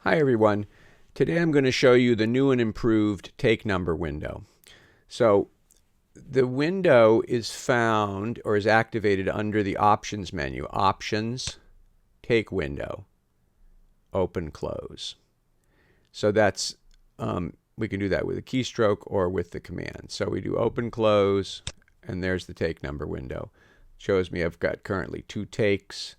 Hi everyone. Today I'm going to show you the new and improved take number window. So the window is found or is activated under the options menu. Options, take window, open, close. So that's we can do that with a keystroke or with the command. So we do open, close, and there's the take number window. Shows me I've got currently 2 takes.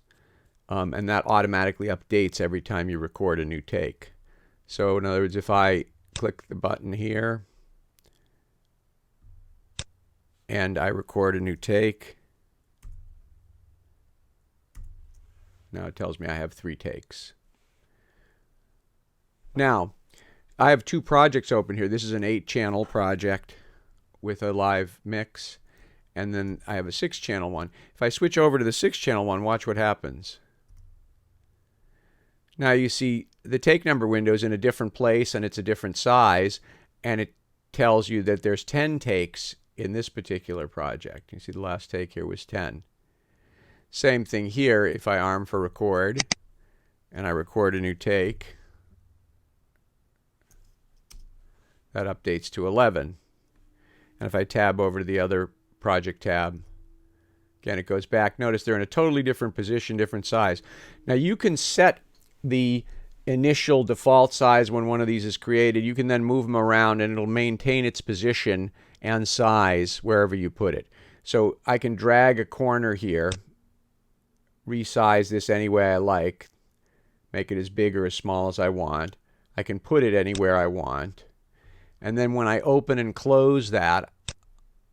And that automatically updates every time you record a new take. So in other words, if I click the button here and I record a new take, now it tells me I have 3 takes. Now, I have 2 projects open here. This is an 8-channel project with a live mix, and then I have a 6-channel one. If I switch over to the 6-channel one, watch what happens. Now you see the take number window is in a different place and it's a different size, and it tells you that there's 10 takes in this particular project. You see the last take here was 10. Same thing here. If I arm for record and I record a new take, that updates to 11. And if I tab over to the other project tab, again it goes back. Notice they're in a totally different position, different size. Now you can set the initial default size when one of these is created. You can then move them around and it'll maintain its position and size wherever you put it. So I can drag a corner here, resize this any way I like, make it as big or as small as I want. I can put it anywhere I want. And then when I open and close that,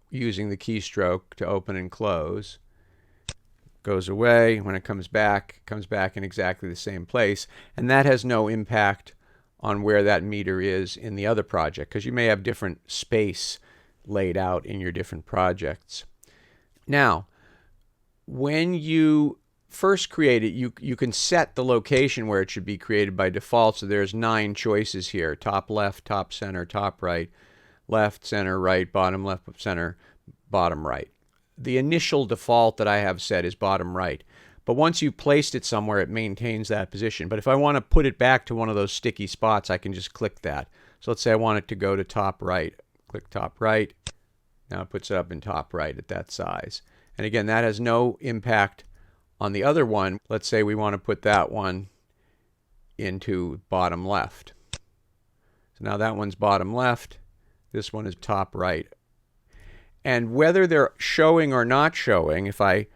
using the keystroke to open and close, goes away. When it comes back in exactly the same place, and that has no impact on where that meter is in the other project, because you may have different space laid out in your different projects. Now, when you first create it, you can set the location where it should be created by default. So there's 9 choices here: top left, top center, top right, left, center, right, bottom left, center, bottom right. The initial default that I have set is bottom right. But once you've placed it somewhere, it maintains that position. But if I want to put it back to one of those sticky spots, I can just click that. So let's say I want it to go to top right. Click top right. Now it puts it up in top right at that size. And again, that has no impact on the other one. Let's say we want to put that one into bottom left. So now that one's bottom left. This one is top right. And whether they're showing or not showing, if I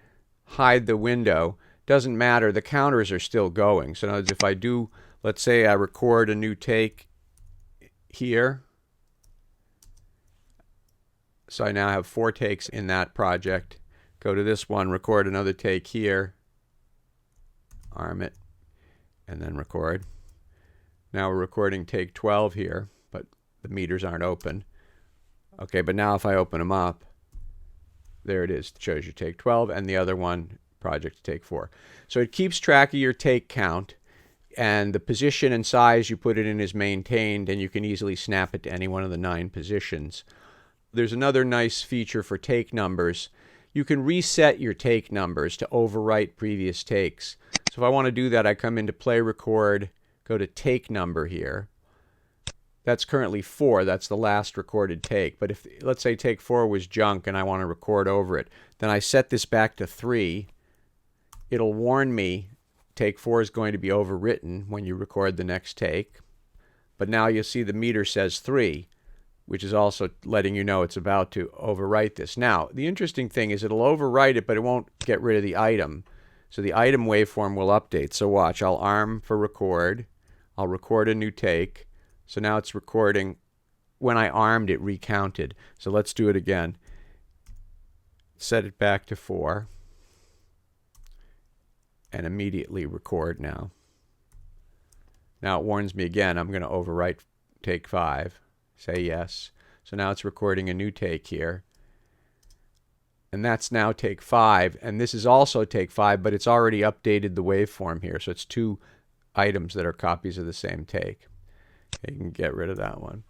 hide the window, doesn't matter. The counters are still going. So in other words, if I do, let's say I record a new take here. So I now have 4 takes in that project. Go to this one, record another take here, arm it, and then record. Now we're recording take 12 here, but the meters aren't open. Okay, but now if I open them up, there it is. It shows you take 12, and the other one, project take 4. So it keeps track of your take count, and the position and size you put it in is maintained, and you can easily snap it to any one of the 9 positions. There's another nice feature for take numbers. You can reset your take numbers to overwrite previous takes. So if I want to do that, I come into play record, go to take number here. That's currently 4. That's the last recorded take. But if, let's say, take 4 was junk and I want to record over it, then I set this back to 3. It'll warn me take 4 is going to be overwritten when you record the next take. But now you'll see the meter says 3, which is also letting you know it's about to overwrite this. Now, the interesting thing is it'll overwrite it, but it won't get rid of the item. So the item waveform will update. So watch, I'll arm for record. I'll record a new take. So now it's recording. When I armed, it recounted. So let's do it again. Set it back to 4. And immediately record now. Now it warns me again, I'm going to overwrite take 5. Say yes. So now it's recording a new take here. And that's now take 5. And this is also take 5, but it's already updated the waveform here. So it's 2 items that are copies of the same take. You can get rid of that one.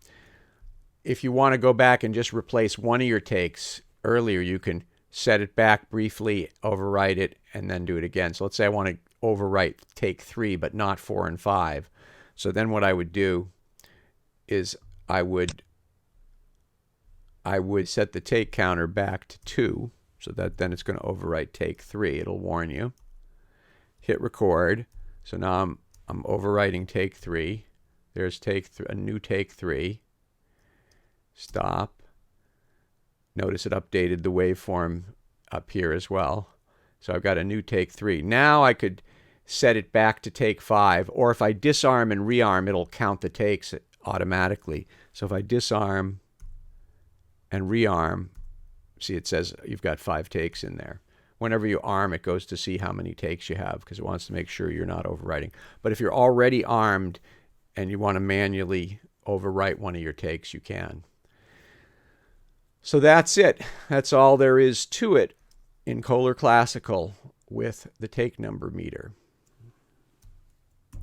If you want to go back and just replace one of your takes earlier, you can set it back briefly, overwrite it, and then do it again. So let's say I want to overwrite take 3, but not 4 and 5. So then what I would do is I would set the take counter back to 2, so that then it's going to overwrite take 3. It'll warn you. Hit record. So now I'm overwriting take 3. There's a new take 3. Stop. Notice it updated the waveform up here as well. So I've got a new take 3. Now I could set it back to take 5, or if I disarm and rearm, it'll count the takes automatically. So if I disarm and rearm, see, it says you've got 5 takes in there. Whenever you arm, it goes to see how many takes you have because it wants to make sure you're not overwriting. But if you're already armed and you want to manually overwrite one of your takes, you can. So that's it. That's all there is to it in Cohler Classical with the take number meter.